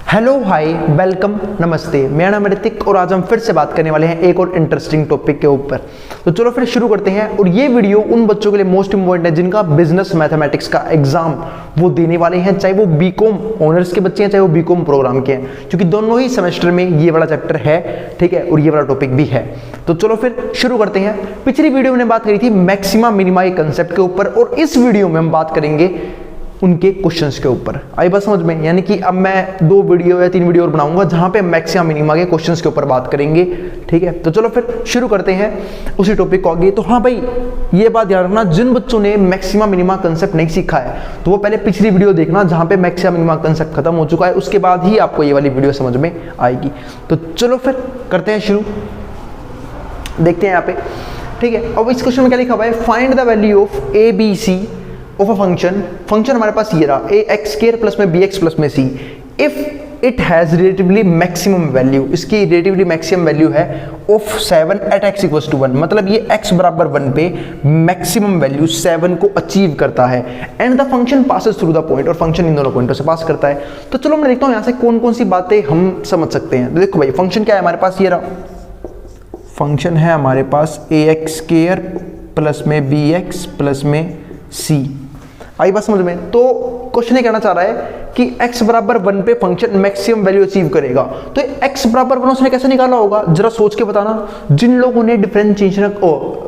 Hello hi welcome नमस्ते, मेरा नाम ऋतिक और आज हम फिर से बात करने वाले हैं एक और इंटरेस्टिंग टॉपिक के ऊपर। तो चलो फिर शुरू करते हैं। और ये वीडियो उन बच्चों के लिए मोस्ट इंपॉर्टेंट है जिनका बिजनेस मैथमेटिक्स का एग्जाम वो देने वाले हैं, चाहे वो बीकॉम ऑनर्स के बच्चे हैं चाहे वो बीकॉम प्रोग्राम के हैं, क्योंकि दोनों ही सेमेस्टर में ये वाला चैप्टर है, ठीक है, और ये वाला टॉपिक भी है। तो चलो फिर शुरू करते हैं। पिछली वीडियो में बात करी थी मैक्सिमा मिनिमा के कंसेप्ट के ऊपर और इस वीडियो में हम बात करेंगे उनके क्वेश्चंस के ऊपर। आई बात समझ में? यानी कि अब मैं 2 वीडियो या 3 वीडियो और बनाऊंगा जहां पे मैक्सिमा मिनिमा के क्वेश्चंस के ऊपर बात करेंगे, ठीक है। तो चलो फिर शुरू करते हैं उसी टॉपिक को आगे। तो हाँ भाई, ये बात ध्यान रखना, जिन बच्चों ने मैक्सिमा मिनिमा कंसेप्ट नहीं सीखा है तो वो पहले पिछली वीडियो देखना जहां पे मैक्सिमा मिनिमा कंसेप्ट खत्म हो चुका है, उसके बाद ही आपको ये वाली वीडियो समझ में आएगी। तो चलो फिर करते हैं शुरू। देखते हैं यहाँ पे, ठीक है। अब इस क्वेश्चन में क्या लिखा हुआ है, find the value of a b c of a function हमारे पास ये रहा ए एक्स स्क्वायर प्लस में बी एक्स प्लस में c if it has relatively maximum value. इसकी रिलेटिवली मैक्सिमम वैल्यू है of 7 at x equals to 1, मतलब ये x बराबर 1 पे मैक्सिमम वैल्यू 7 को अचीव करता है and the function passes through the point, और फंक्शन इन दोनों पॉइंटों से पास करता है। तो चलो मैं देखता हूँ यहाँ से कौन कौन सी बातें हम समझ सकते हैं। तो देखो भाई, फंक्शन क्या है हमारे पास, ये रहा फंक्शन है हमारे पास ए एक्स स्क्वायर प्लस में बी एक्स प्लस में सी। आई बात समझ में? तो क्वेश्चन ये कहना चाह रहा है कि x बराबर 1 पे फंक्शन मैक्सिमम वैल्यू अचीव करेगा। तो x बराबर 1 उसने कैसे निकाला होगा, जरा सोच के बताना। जिन लोगों ने डिफरेंशिएशन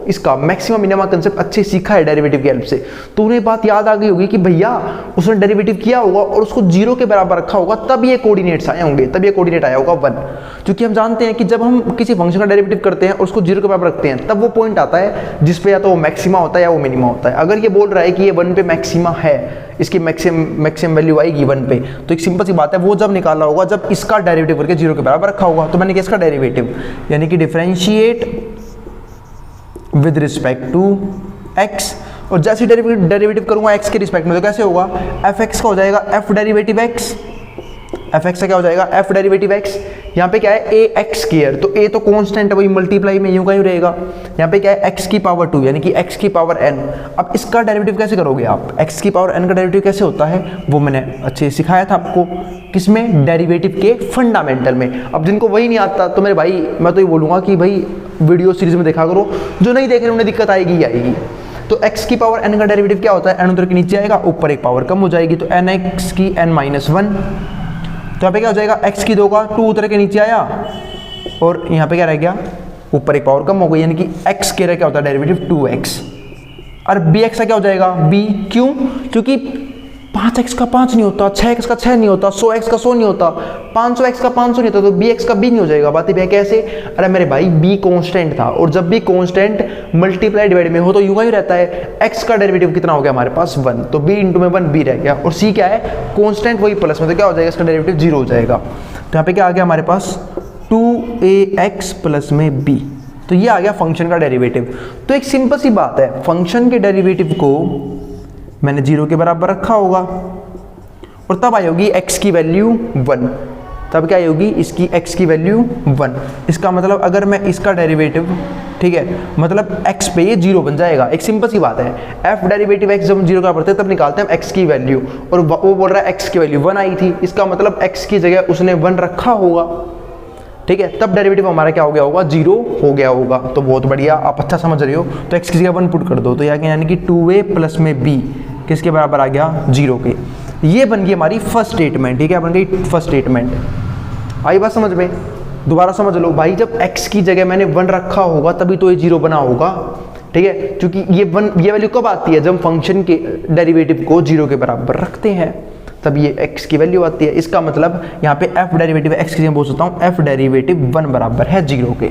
इसका मैक्सिमम मिनिमम कंसेप्ट अच्छे सीखा है डेरिवेटिव की हेल्प से, तो उन्हें बात याद आ गई होगी कि भैया उसने डेरिवेटिव किया होगा और उसको 0 के बराबर रखा होगा, तब ये कोऑर्डिनेट्स आए होंगे, तब ये कोऑर्डिनेट आया होगा 1। क्योंकि हम जानते हैं कि जब हम किसी फंक्शन का डेरिवेटिव करते हैं और उसको 0 के बराबर रखते हैं, तब वो पॉइंट आता है जिस पे या तो वो मैक्सिमा होता है या वो मिनिमा होता है। अगर ये बोल रहा है कि ये 1 पे मैक्सिमा है, इसकी मैक्सिमम वैल्यू आएगी 1 पे, तो एक सिंपल सी बात है, वो जब निकाला होगा जब इसका डेरिवेटिव करके 0 के बराबर रखा होगा। तो मैंने किया इसका डेरिवेटिव, यानी कि differentiate with respect to x, और जैसे डेरिवेटिव करूंगा x के रिस्पेक्ट में तो कैसे होगा, fx का हो जाएगा f डेरिवेटिव x, fx का क्या हो जाएगा f डेरिवेटिव x। यहाँ पे क्या है a x स्क्वायर, तो a तो कांस्टेंट है, वही मल्टीप्लाई में यूं का यूं रहेगा। यहाँ पे क्या है x की पावर 2 यानी कि x की पावर n। अब इसका डेरिवेटिव कैसे करोगे आप, x की पावर n का डेरिवेटिव कैसे होता है वो मैंने अच्छे से सिखाया था आपको, किसमें, डेरिवेटिव के फंडामेंटल में। अब जिनको वही नहीं आता तो मेरे भाई मैं तो ये बोलूँगा कि भाई वीडियो सीरीज में देखा करो, जो नहीं देख रहे उन्हें दिक्कत आएगी ही आएगी। तो x की पावर n का डेरिवेटिव क्या होता है, n उधर के नीचे आएगा, ऊपर एक पावर कम हो जाएगी, तो nx की n-1। तो यहाँ पे क्या हो जाएगा, x की 2 का 2 उतर के नीचे आया और यहाँ पे क्या रह गया, ऊपर एक पावर कम हो गई, यानी कि x के क्या होता है डेरिवेटिव 2x। और bx का क्या हो जाएगा b, क्यों, क्योंकि 5x का 5 नहीं होता, 6x का 6 नहीं होता, 100x का 100 नहीं होता, 500x का 500 नहीं होता, तो bx का b नहीं हो जाएगा। बात है कैसे, अरे मेरे भाई b कांस्टेंट था, और जब भी कांस्टेंट मल्टीप्लाई डिवाइड में हो तो यूं ही रहता है। x का डेरिवेटिव कितना हो गया हमारे पास 1, तो b इंटू में 1 b रह गया, और c क्या है कांस्टेंट वही प्लस में, तो क्या हो जाएगा इसका डेरिवेटिव 0 हो जाएगा। तो यहाँ पे क्या आ गया हमारे पास 2ax प्लस में b, तो ये आ गया फंक्शन का डेरिवेटिव। तो एक सिंपल सी बात है, फंक्शन के डेरिवेटिव को मैंने 0 के बराबर रखा होगा और तब आई होगी x की वैल्यू 1, तब क्या आई होगी इसकी x की वैल्यू 1। इसका मतलब अगर मैं इसका डेरिवेटिव, ठीक है, मतलब x पे ये 0 बन जाएगा। एक सिंपल सी बात है, f डेरिवेटिव x जब हम 0 का पढ़ते हैं तब निकालते हैं हम x की वैल्यू, और वो बोल रहा है x की वैल्यू 1 आई थी, इसका मतलब x की जगह उसने 1 रखा होगा, ठीक है, तब डेरिवेटिव हमारा क्या हो गया होगा 0 हो गया होगा। तो बहुत बढ़िया, आप अच्छा समझ रहे हो। तो x की जगह 1 पुट कर दो, तो यानी कि 2a प्लस में b किसके बराबर आ गया 0 के। ये बन गई हमारी फर्स्ट स्टेटमेंट, ठीक है, बन गई फर्स्ट स्टेटमेंट। आई बात समझ में? दोबारा समझ लो भाई, जब x की जगह मैंने 1 रखा होगा तभी तो ये 0 बना होगा, ठीक है, क्योंकि ये वैल्यू कब आती है, जब फंक्शन के डेरिवेटिव को 0 के बराबर रखते हैं तब ये x की वैल्यू आती है। इसका मतलब यहाँ पे f डेरिवेटिव x की जगह बोल सकता हूँ f डेरिवेटिव 1 बराबर है 0 के,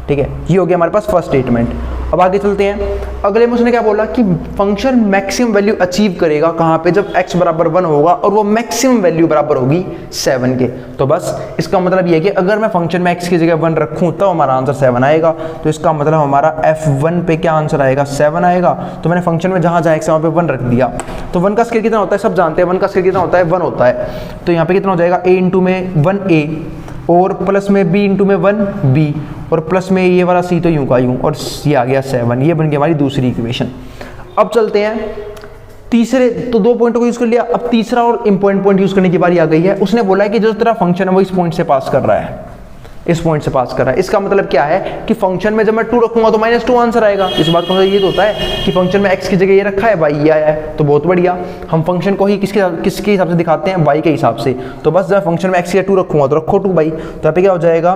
ठीक है। ये हो गया हमारे पास फर्स्ट स्टेटमेंट। अब आगे चलते हैं, अगले में उसने क्या बोला कि फंक्शन मैक्सिमम वैल्यू अचीव करेगा कहाँ पे, जब x बराबर 1 होगा और वो मैक्सिमम वैल्यू बराबर होगी 7 के। तो बस इसका मतलब ये है कि अगर मैं फंक्शन में x की जगह 1 रखूँ तब हमारा आंसर 7 आएगा। तो इसका मतलब हमारा f1 पे क्या आंसर आएगा 7 आएगा। तो मैंने फंक्शन में जहाँ x है वहाँ पे 1 रख दिया। तो 1 का स्क्वायर कितना होता है, सब जानते हैं 1 का स्क्वायर कितना होता है 1 होता है। तो यहाँ पे कितना हो जाएगा a इंटू में 1a और प्लस में b इंटू में 1b और प्लस में ये वाला c तो यूं का यूं, और ये आ गया 7। ये बन गई हमारी दूसरी इक्वेशन। अब चलते हैं तीसरे तो 2 पॉइंटों को यूज कर लिया, अब तीसरा और इंपॉर्टेंट पॉइंट यूज करने की बारी आ गई है। उसने बोला है कि जो तेरा फंक्शन है वो इस पॉइंट से पास कर रहा है, इस पॉइंट से पास कर रहा है। इसका मतलब क्या है कि फंक्शन में जब मैं 2 रखूंगा तो -2 आंसर आएगा। इस बात का मतलब ये तो होता है कि फंक्शन में x की जगह ये रखा है, y ये आया है, तो बहुत बढ़िया। हम फंक्शन को ही किसके हिसाब से दिखाते हैं, y के हिसाब से। तो बस जब फंक्शन में x की 2 रखूंगा तो रखो 2y, तो यहाँ पे क्या हो जाएगा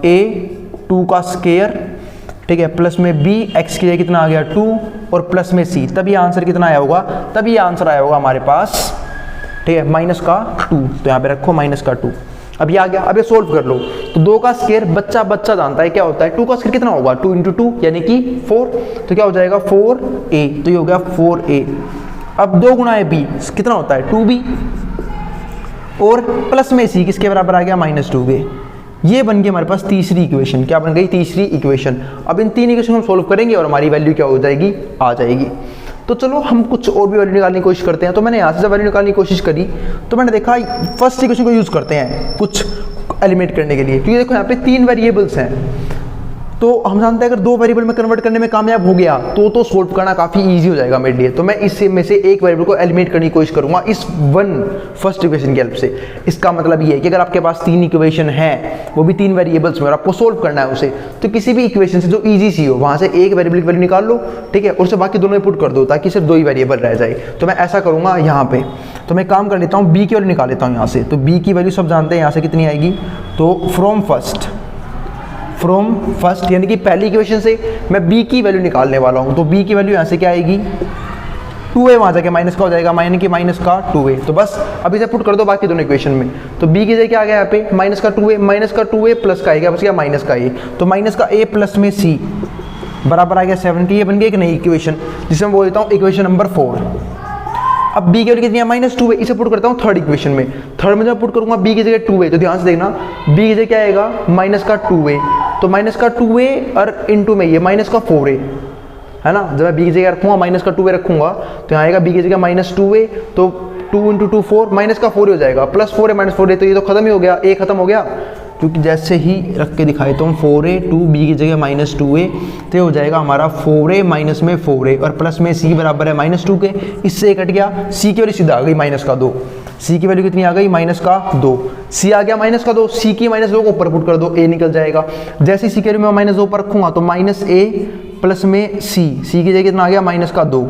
a 2 का स्क्वायर, ठीक है, प्लस में b, x की जगह कितना आ गया 2 और प्लस में c, तब ये आंसर कितना आया होगा, तब ये आंसर आया होगा हमारे पास, ठीक है, -2। तो यहाँ पे रखो -2। अब ये आ गया, अब ये सोल्व कर लो। तो 2 का स्क्वायर बच्चा जानता है क्या होता है, 2 का स्क्वायर कितना होगा, 2 × 2 यानी कि 4, तो क्या हो जाएगा 4a, तो ये हो गया 4a। अब 2 गुणा b कितना होता है 2b, और प्लस में c किसके बराबर आ गया -2b। ये बन गई हमारे पास तीसरी इक्वेशन। क्या बन गई, तीसरी इक्वेशन। अब इन 3 इक्वेशन हम सोल्व करेंगे और हमारी वैल्यू क्या हो जाएगी, आ जाएगी। तो चलो हम कुछ और भी वैल्यू निकालने की कोशिश करते हैं। तो मैंने यहाँ से जब वैल्यू निकालने की कोशिश करी तो मैंने देखा फर्स्ट इक्वेशन को यूज़ करते हैं कुछ एलिमिनेट करने के लिए, क्योंकि देखो यहाँ पे 3 वेरिएबल्स हैं, तो हम जानते हैं अगर 2 वेरिएबल में कन्वर्ट करने में कामयाब हो गया तो सोल्व करना काफ़ी इजी हो जाएगा मेरे लिए। तो मैं इससे में से एक वेरिएबल को एलिमिनेट करने की कोशिश करूंगा इस फर्स्ट इक्वेशन की हेल्प से। इसका मतलब ये है कि अगर आपके पास 3 इक्वेशन है, वो भी 3 वेरिएबल्स में, और आपको सोल्व करना है उसे, तो किसी भी इक्वेशन से जो ईजी सी हो वहाँ से एक वेरिएबल की वैल्यू निकाल लो, ठीक है, और उसे बाकी दोनों में पुट कर दो ताकि सिर्फ 2 ही वेरिएबल रह जाए। तो मैं ऐसा करूँगा यहाँ पे। तो मैं काम कर लेता हूँ, बी की वैल्यू निकाल लेता हूँ यहाँ से। तो बी की वैल्यू सब जानते हैं यहाँ से कितनी आएगी, तो फ्रॉम फर्स्ट यानी कि पहली इक्वेशन से मैं b की वैल्यू निकालने वाला हूं। तो b की वैल्यू यहां से क्या आएगी, 2a, वहां जाके माइनस का हो जाएगा, यानी कि -2a। तो बस अब इसे पुट कर दो बाकी दोनों इक्वेशन में। तो b की जगह क्या आ गया यहाँ पे -2a प्लस का आएगा, बस क्या माइनस का a, तो -a प्लस में c बराबर आ गया 70। ये बन गई एक नई इक्वेशन जिसे मैं बोल देता हूँ इक्वेशन नंबर 4। अब b की वैल्यू कितनी है, -2a, इसे पुट करता हूँ थर्ड इक्वेशन में। थर्ड में जब पुट करूंगा b की जगह 2a, तो ध्यान से देखना b की जगह क्या आएगा, -2a, तो -2a और इंटू में ये -4a है ना। जब मैं b की जगह रखूंगा -2a रखूंगा तो यहाँ आएगा b की जगह -2a, तो 2 × 2 4, -4 हो जाएगा, +4a -4a, तो ये तो खत्म ही हो गया, a खत्म हो गया, क्योंकि जैसे ही रख के दिखाए तो हम 4a 2b की जगह -2a, तो ये हो जाएगा हमारा 4a माइनस में 4a और प्लस में c बराबर है -2 के, इससे कट गया, c की वैल्यू सीधा आ गई -2, c की वैल्यू कितनी आ गई -2, c आ गया -2, c की -2 को ऊपर पुट कर दो, a निकल जाएगा। जैसे ही c की वैल्यू मैं -2 पर रखूंगा तो -a प्लस में c की जगह कितना आ गया -2,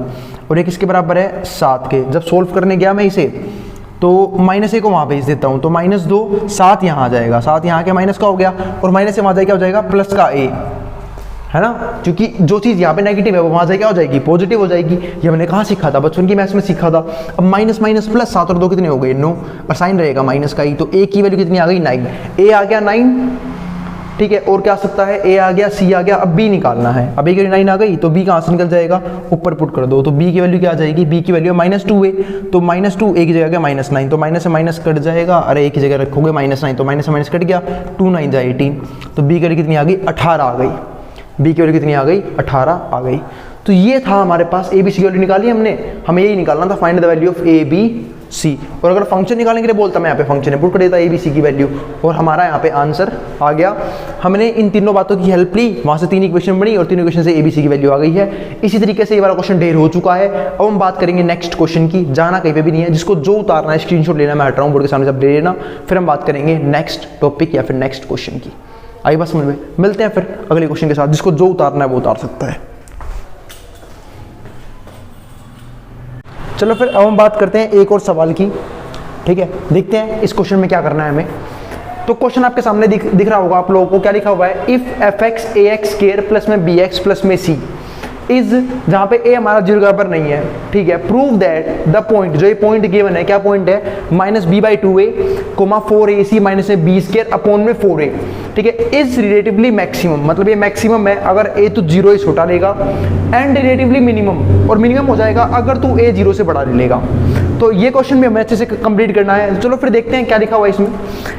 और ये किसके बराबर है 7 के। जब सोल्व करने गया मैं इसे तो -a को वहाँ भेज देता हूँ, तो -2 7 यहाँ आ जाएगा, 7 यहाँ के माइनस का हो गया, और माइनस से वहाँ जाए क्या हो जाएगा प्लस का a, है ना, क्योंकि जो चीज़ यहाँ पे नेगेटिव है वो वहाँ जाए क्या हो जाएगी, पॉजिटिव हो जाएगी। ये मैंने कहाँ सीखा था, बचपन की मैथ्स में सीखा था। अब माइनस प्लस 7 और 2 कितने हो गए 9, और साइन रहेगा माइनस का ही, तो a की वैल्यू कितनी आ गई 9, a आ गया 9, ठीक है, और क्या आ सकता है, a आ गया, c आ गया, अब b निकालना है। अब a की 9 आ गई तो b कहाँ से निकल जाएगा, ऊपर पुट कर दो, तो b की वैल्यू क्या आ जाएगी, b की वैल्यू -2a, तो -2 a की जगह गया -9, तो माइनस से माइनस कट जाएगा, अरे a की जगह रखोगे -9, तो माइनस से माइनस कट गया, 2 9 जा 18, तो b की वैल्यू कितनी आ गई 18 आ गई, b की वैल्यू कितनी आ गई 18 आ गई। तो ये था हमारे पास a b c की वैल्यू निकाली हमने, हमें यही निकालना था, find the value of a b c। और अगर फंक्शन निकालने के लिए बोलता मैं यहाँ पे फंक्शन पुट कर देता a b c की वैल्यू, और हमारा यहाँ पे आंसर आ गया। हमने इन तीनों बातों की हेल्प ली, वहाँ से 3 इक्वेशन बनी और 3 इक्वेशन से a b c की वैल्यू आ गई है। इसी तरीके से ये वाला क्वेश्चन ढेर हो चुका है। अब हम बात करेंगे नेक्स्ट क्वेश्चन की, जाना कहीं पे भी नहीं है, जिसको जो उतारना है स्क्रीनशॉट लेना, मैं हट रहा हूँ बोर्ड के सामने जब ले लेना, फिर हम बात करेंगे नेक्स्ट टॉपिक या फिर नेक्स्ट क्वेश्चन की। आई बात समझ में, मिलते हैं फिर अगले क्वेश्चन के साथ, जिसको जो उतारना है वो उतार सकता है। चलो फिर अब हम बात करते हैं एक और सवाल की, ठीक है, देखते हैं इस क्वेश्चन में क्या करना है हमें। तो क्वेश्चन आपके सामने दिख रहा होगा आप लोगों को, क्या लिखा हुआ है, if fx ax square plus में bx प्लस में c इज, जहां पे a हमारा 0 के बराबर नहीं है, ठीक है, प्रूव दैट द पॉइंट, जो ये पॉइंट गिवन है, क्या पॉइंट है, -b/2a, 4ac माइनस में b स्क्वायर अपॉन में 4a, ठीक है, इज रिलेटिवली मैक्सिमम, मतलब ये मैक्सिमम है अगर a तो 0 ही छोटा लेगा, एंड रिलेटिवली मिनिमम, और मिनिमम हो जाएगा अगर तू a 0 से बड़ा ले लेगा। तो ये क्वेश्चन भी हमें अच्छे से कंप्लीट करना है। चलो फिर देखते हैं क्या लिखा हुआ है इसमें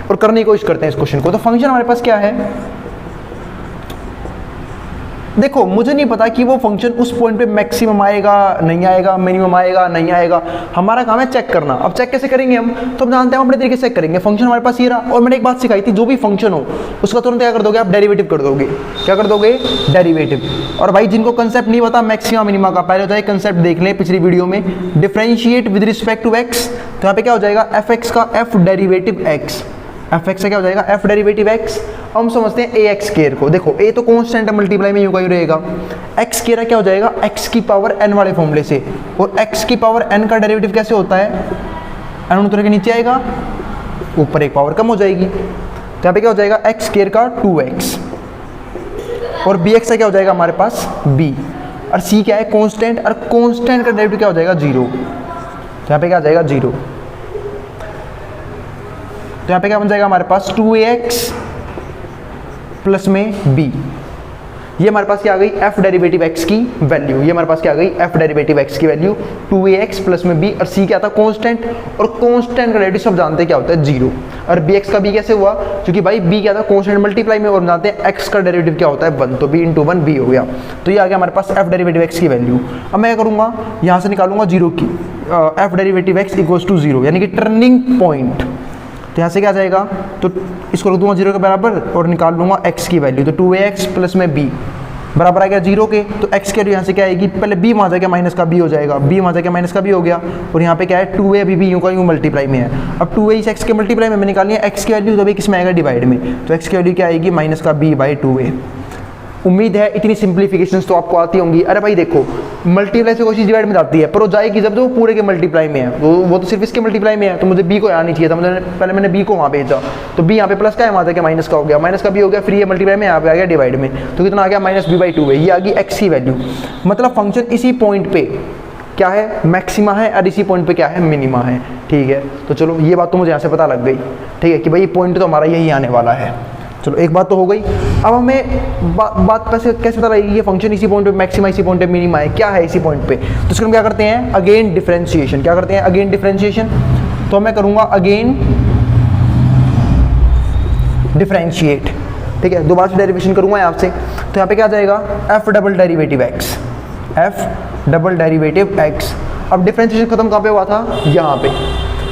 और करने की कोशिश करते हैं इस क्वेश्चन को। तो फंक्शन हमारे पास क्या है, देखो मुझे नहीं पता कि वो फंक्शन उस पॉइंट पे मैक्सिमम आएगा नहीं आएगा, मिनिमम आएगा नहीं आएगा, हमारा काम है चेक करना। अब चेक कैसे करेंगे हम, तो हम जानते हैं, हम अपने तरीके से चेक करेंगे। फंक्शन हमारे पास ये रहा, और मैंने एक बात सिखाई थी, जो भी फंक्शन हो उसका तुरंत क्या कर दोगे आप, डेरिवेटिव कर दोगे। क्या कर दोगे, डेरिवेटिव। और भाई जिनको कंसेप्ट नहीं पता मैक्सिमा मिनिमा का, पहले होता है कंसेप्ट देख लें पिछली वीडियो में, differentiate with respect to x. तो यहाँ पे क्या हो जाएगा, एफ एक्स का f derivative x, f x का क्या हो जाएगा, एफ डेरिवेटिव एक्स। अब हम समझते हैं ए एक्स स्क्वायर को। देखो ए तो कांस्टेंट है, मल्टीप्लाई में यूं का यूं रहेगा। एक्स स्क्वायर क्या हो जाएगा, एक्स की पावर एन वाले फॉर्मूले से। और एक्स की पावर एन का डेरिवेटिव कैसे होता है, एन उतर के नीचे आएगा, ऊपर एक पावर कम हो जाएगी। तो यहाँ पे क्या हो जाएगा, एक्स स्क्वायर का 2x, और बी एक्स का क्या हो जाएगा हमारे पास b, और c क्या है, कांस्टेंट, और कांस्टेंट का डेरिवेटिव क्या हो जाएगा, 0। तो यहाँ पे क्या आ जाएगा, 0। तो यहाँ पे क्या बन जाएगा हमारे पास, 2ax प्लस में b। ये हमारे पास क्या आ गई, f डेरिवेटिव x की वैल्यू। ये हमारे पास क्या आ गई, f डेरिवेटिव x की वैल्यू 2ax प्लस में b, और c क्या था, कांस्टेंट, और कांस्टेंट का डेरिवेटिव सब जानते हैं क्या होता है, 0। और bx का b कैसे हुआ, क्योंकि भाई b क्या था, कांस्टेंट मल्टीप्लाई में, और जानते हैं x का डेरिवेटिव क्या होता है, 1, तो b इंटू 1 b हो गया। तो ये आ गया हमारे पास f डेरिवेटिव x की वैल्यू। अब मैं क्या करूँगा, यहाँ से निकालूंगा 0 की, f derivative x equals to 0, यानी कि टर्निंग पॉइंट। तो यहाँ से क्या आ जाएगा, तो इसको रख दूंगा 0 के बराबर, और निकाल लूंगा x की वैल्यू। तो 2ax प्लस में b बराबर आ गया 0 के। तो x के यहाँ से क्या आएगी, पहले b वहाँ जाके माइनस का b हो जाएगा, b वहाँ जाके माइनस का b हो गया। और यहाँ पे क्या है, 2a अभी भी यूँ का यूँ मल्टीप्लाई में है। अब 2a इस x के मल्टीप्लाई में मैंने निकाली है x की वैल्यू, तो अभी किस में आएगा, डिवाइड में। तो x की वैल्यू क्या आएगी, माइनस का b बाई 2a। उम्मीद है इतनी सिंप्लीफिकेशंस तो आपको आती होंगी। अरे भाई देखो, मल्टीप्लाई से कोई चीज़ डिवाइड में जाती है, पर वो जाएगी जब तो वो पूरे के मल्टीप्लाई में है, वो तो सिर्फ इसके मल्टीप्लाई में है। तो मुझे b को आना नहीं चाहिए था, मुझे पहले मैंने b को वहाँ भेजा, तो b यहाँ पे प्लस का है, वहाँ जाके माइनस का हो गया, माइनस का b हो गया, फ्री है मल्टीप्लाई में, यहाँ पे आ गया डिवाइड में। तो कितना आ गया, माइनस b बाई 2 है। ये आ गई x की वैल्यू। मतलब फंक्शन इसी पॉइंट पे क्या है, मैक्सिमा है, और इसी पॉइंट पे क्या है, मिनिमा है। ठीक है, तो चलो ये बात तो मुझे यहाँ से पता लग गई। ठीक है कि भाई पॉइंट तो हमारा यही आने वाला है। चलो एक बात तो हो गई। अब हमें बात कैसे पता लगेगी ये फंक्शन इसी पॉइंट पे मैक्सिमा, इसी पॉइंट पे मिनिमा है, क्या है इसी पॉइंट पे। तो इसको हम क्या करते हैं, अगेन डिफरेंशिएशन। क्या करते हैं, अगेन डिफरेंशिएशन। तो मैं करूंगा अगेन डिफरेंशिएट। ठीक है, दोबारा से डेरिवेशन करूंगा यहाँ से। तो यहाँ पे क्या आ जाएगा, F double derivative x, F double derivative x. अब डिफरेंशिएशन खत्म कहाँ पे हुआ था, यहाँ पे।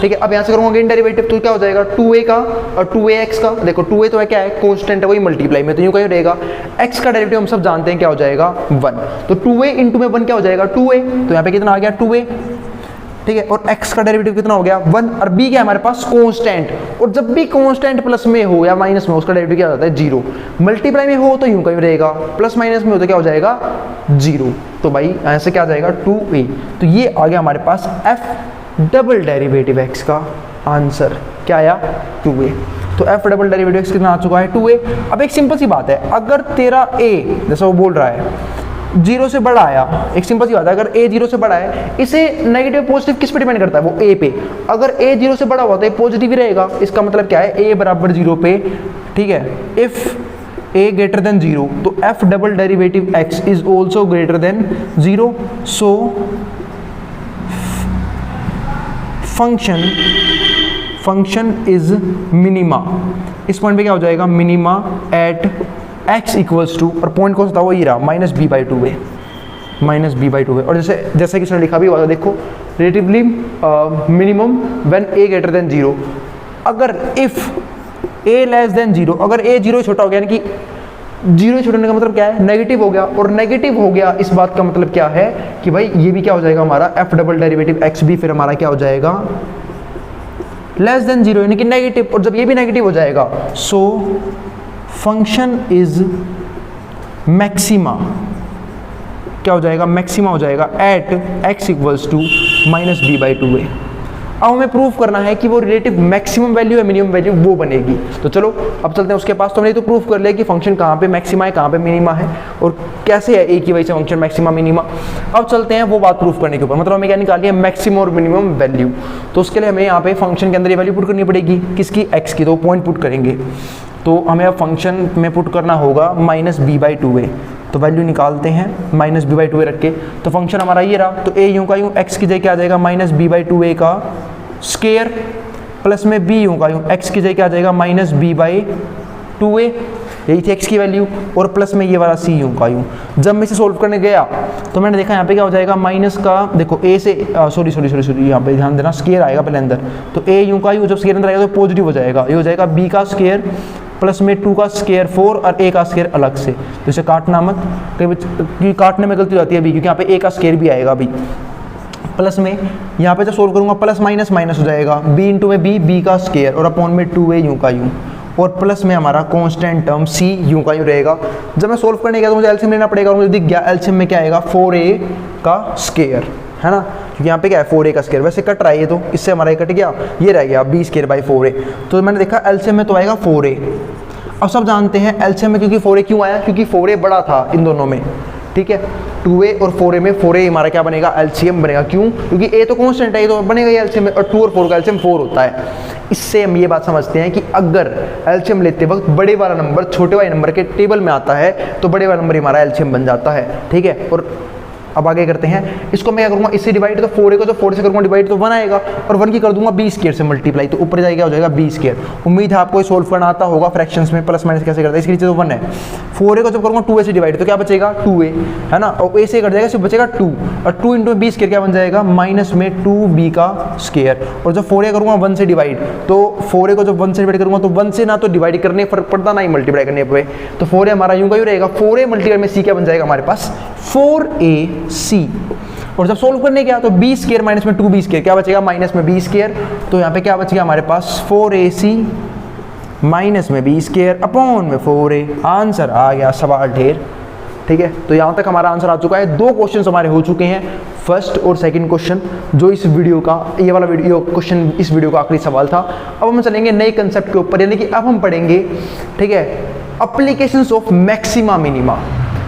ठीक है, अब यहाँ से करूँगा अगेन डेरिवेटिव, तो क्या हो जाएगा, 2a का और 2ax का। देखो 2a तो है क्या है, कांस्टेंट है, वही मल्टीप्लाई में, तो यूँ कहीं रहेगा। x का डेरिवेटिव हम सब जानते हैं क्या हो जाएगा, 1। तो 2a इंटू में 1 क्या हो जाएगा, 2a। तो यहाँ पे कितना आ गया, 2a। ठीक है, और x का डेरिवेटिव कितना हो गया, 1। और b क्या है हमारे पास, कांस्टेंट। और जब भी कांस्टेंट प्लस में हो या माइनस में हो, उसका डेरिवेटिव क्या होता है, 0। मल्टीप्लाई में हो तो यूँ कहीं रहेगा, प्लस माइनस में हो तो क्या हो जाएगा, 0। तो भाई यहाँ से क्या आ जाएगा, 2a। तो ये आ गया हमारे पास f डबल डेरिवेटिव x का आंसर। क्या आया, 2a। तो f डबल डेरिवेटिव x कितना आ चुका है, 2a। अब एक सिंपल सी बात है, अगर तेरा a, जैसा वो बोल रहा है, 0 से बड़ा आया, एक सिंपल सी बात है, अगर a 0 से बड़ा है, इसे नेगेटिव पॉजिटिव किस पे डिपेंड करता है, वो a पे। अगर a 0 से बड़ा हुआ तो ये पॉजिटिव ही रहेगा। इसका मतलब क्या है, a बराबर 0 पे। ठीक है, इफ a ग्रेटर देन 0, तो f double derivative x is also greater than 0। So function is minima. इस पॉइंट पे क्या हो जाएगा, minima at x equals to, और पॉइंट कौन सा था, वो ये रहा, minus b by 2a, minus b by 2a। और जैसे कि इसने लिखा भी हुआ था, देखो relatively minimum when a greater than 0। अगर इफ a लेस देन 0, अगर a 0 छोटा हो गया, यानी कि 0 छोटा होने का मतलब क्या है, नेगेटिव हो गया। और नेगेटिव हो गया, इस बात का मतलब क्या है कि भाई ये भी क्या हो जाएगा हमारा, f डबल डेरिवेटिव x भी फिर हमारा क्या हो जाएगा, लेस देन 0, यानी कि नेगेटिव। और जब ये भी नेगेटिव हो जाएगा, सो फंक्शन इज मैक्सिमा। क्या हो जाएगा, मैक्सिमा हो जाएगा at x equals to minus b by 2a। अब हमें प्रूफ करना है कि वो रिलेटिव मैक्सिमम वैल्यू है, मिनिमम वैल्यू वो बनेगी। तो चलो अब चलते हैं उसके पास। तो हमने तो प्रूफ कर लिया कि फंक्शन कहाँ पे मैक्सिमा है, कहाँ पे मिनिमा है, और कैसे है एक ही वजह से फंक्शन मैक्सिमा मिनिमा। अब चलते हैं वो बात प्रूफ करने के ऊपर, मतलब हमें क्या निकाली है, मैक्सिमम और मिनिमम वैल्यू। तो उसके लिए हमें यहाँ पे फंक्शन के अंदर ये वैल्यू पुट करनी पड़ेगी, किसकी, x की। तो पॉइंट पुट करेंगे, तो हमें अब फंक्शन में पुट करना होगा माइनस b बाई 2a। तो वैल्यू निकालते हैं माइनस b बाई 2a रख के। तो फंक्शन हमारा ये रहा, तो a यूँ का यूँ, x की जगह क्या आ जाएगा, माइनस b बाई 2a का स्क्वायर, प्लस में b यूँ का यूँ, x की जगह क्या आ जाएगा, माइनस b बाई 2a। यही थी x की वैल्यू, और प्लस में ये वाला c यूं का यूं। जब मैं इसे सोल्व करने गया तो मैंने देखा यहाँ पे क्या हो जाएगा, माइनस का देखो a से सॉरी यहाँ पे ध्यान देना, स्क्वायर आएगा पहले अंदर, तो a यूं का यूं, जब स्क्वायर अंदर आएगा तो पॉजिटिव हो जाएगा, ये हो जाएगा b का स्क्वायर प्लस में 2 का स्क्वायर 4 और a का स्क्वायर अलग से, तो इसे काटना मत, क्योंकि काटने में गलती हो जाती है अभी, क्योंकि यहाँ पे a का स्क्वायर भी आएगा अभी। प्लस में यहाँ पे जब सोल्व करूंगा प्लस माइनस माइनस हो जाएगा, b इंटू में b का स्क्वायर और अपॉन में 2a यूं का यूं, और प्लस में हमारा कांस्टेंट टर्म c यूं का यूं रहेगा। जब मैं सोल्व करने गया तो मुझे एलसीएम लेना पड़ेगा, और मुझे दिख गया एलसीएम में क्या आएगा 4a का स्क्वायर, है ना, क्योंकि यहाँ पे क्या है 4a का स्क्वायर, वैसे कट रहा है ये, तो इससे हमारा ये कट गया, ये रह गया b स्क्वायर बाई 4a, तो मैंने देखा एलसीएम में तो आएगा 4a। अब सब जानते हैं एलसीएम में क्योंकि 4a क्यों आया, क्योंकि 4a बड़ा था इन दोनों में, ठीक है, 2a और 4a में 4a हमारा क्या बनेगा, एलसीएम बनेगा, क्यों, क्योंकि a तो कांस्टेंट है, ये तो बनेगा ही एलसीएम में, और 2 और 4 का एलसीएम 4 होता है। इससे हम ये बात समझते हैं कि अगर एलसीएम लेते वक्त बड़े वाला नंबर छोटे वाले नंबर के टेबल में आता है तो बड़े वाला नंबर हमारा एलसीएम बन जाता है, ठीक है। और अब आगे करते हैं, इसको मैं क्या करूंगा, इससे डिवाइड, तो 4a को जब 4 से करूंगा डिवाइड तो 1 आएगा, और 1 की कर दूंगा b स्क्वायर से मल्टीप्लाई, तो ऊपर जाएगा हो जाएगा b स्क्वायर। उम्मीद है आपको सोल्व करना आता होगा, फ्रैक्शंस में प्लस माइनस कैसे करते हैं, इसके नीचे तो 1 है। 4a को जब करूंगा 2a से डिवाइड तो क्या बचेगा 2a, है ना, और a से कट जाएगा, सिर्फ बचेगा 2, और 2 इंटू b स्क्वायर क्या बन जाएगा माइनस में 2b का स्क्वायर। और जब 4a करूंगा 1 से डिवाइड, तो 4a को जब 1 से डिवाइड करूंगा तो 1 से ना तो डिवाइड करने फर्क पड़ता ना ही मल्टीप्लाई करने पे, तो 4a हमारा यूं का यूं रहेगा, 4a मल्टीप्लाई में c क्या बन जाएगा हमारे पास 4ac। और जब सोल्व करने गया तो b स्क्वायर माइनस में 2b स्क्वायर क्या बचेगा, माइनस में b स्क्वायर, तो यहाँ पे क्या बचेगा हमारे पास 4ac माइनस में b स्क्वायर अपॉन में 4a। आंसर आ गया सवाल ढेर, ठीक है। तो यहाँ तक हमारा आंसर आ चुका है, 2 क्वेश्चन हमारे हो चुके हैं, फर्स्ट और सेकंड क्वेश्चन, जो इस वीडियो का ये वाला वीडियो क्वेश्चन इस वीडियो का आखिरी सवाल था। अब हम चलेंगे नए कंसेप्ट के ऊपर, यानी कि अब हम पढ़ेंगे, ठीक है, एप्लीकेशंस ऑफ मैक्सिमा मिनिमा।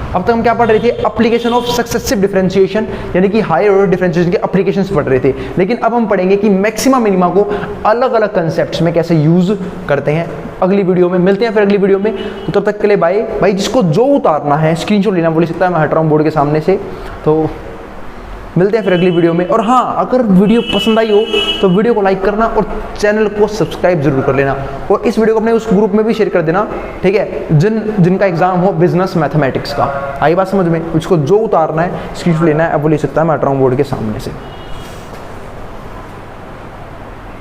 अब तक हम क्या पढ़ रहे थे, एप्लीकेशन ऑफ सक्सेसिव डिफरेंशिएशन, यानी कि हायर ऑर्डर डिफरेंशिएशन के एप्लीकेशंस पढ़ रहे थे, लेकिन अब हम पढ़ेंगे कि मैक्सिमा मिनिमा को अलग अलग कंसेप्ट्स में कैसे यूज करते हैं। अगली वीडियो में मिलते हैं फिर अगली वीडियो में, तो तब तक के लिए बाय। भाई जिसको जो उतारना है स्क्रीनशॉट लेना बोल सकता है, मैं हट रहा हूँ बोर्ड के सामने से, तो मिलते हैं फिर अगली वीडियो में। और हाँ, अगर वीडियो पसंद आई हो तो वीडियो को लाइक करना और चैनल को सब्सक्राइब जरूर कर लेना, और इस वीडियो को अपने उस ग्रुप में भी शेयर कर देना, ठीक है, जिनका एग्जाम हो बिजनेस मैथमेटिक्स का। आई बात समझ में, उसको जो उतारना है स्क्रीनशॉट लेना है, अब वो ले सकता है, मैं हट रहा हूँ बोर्ड के सामने से।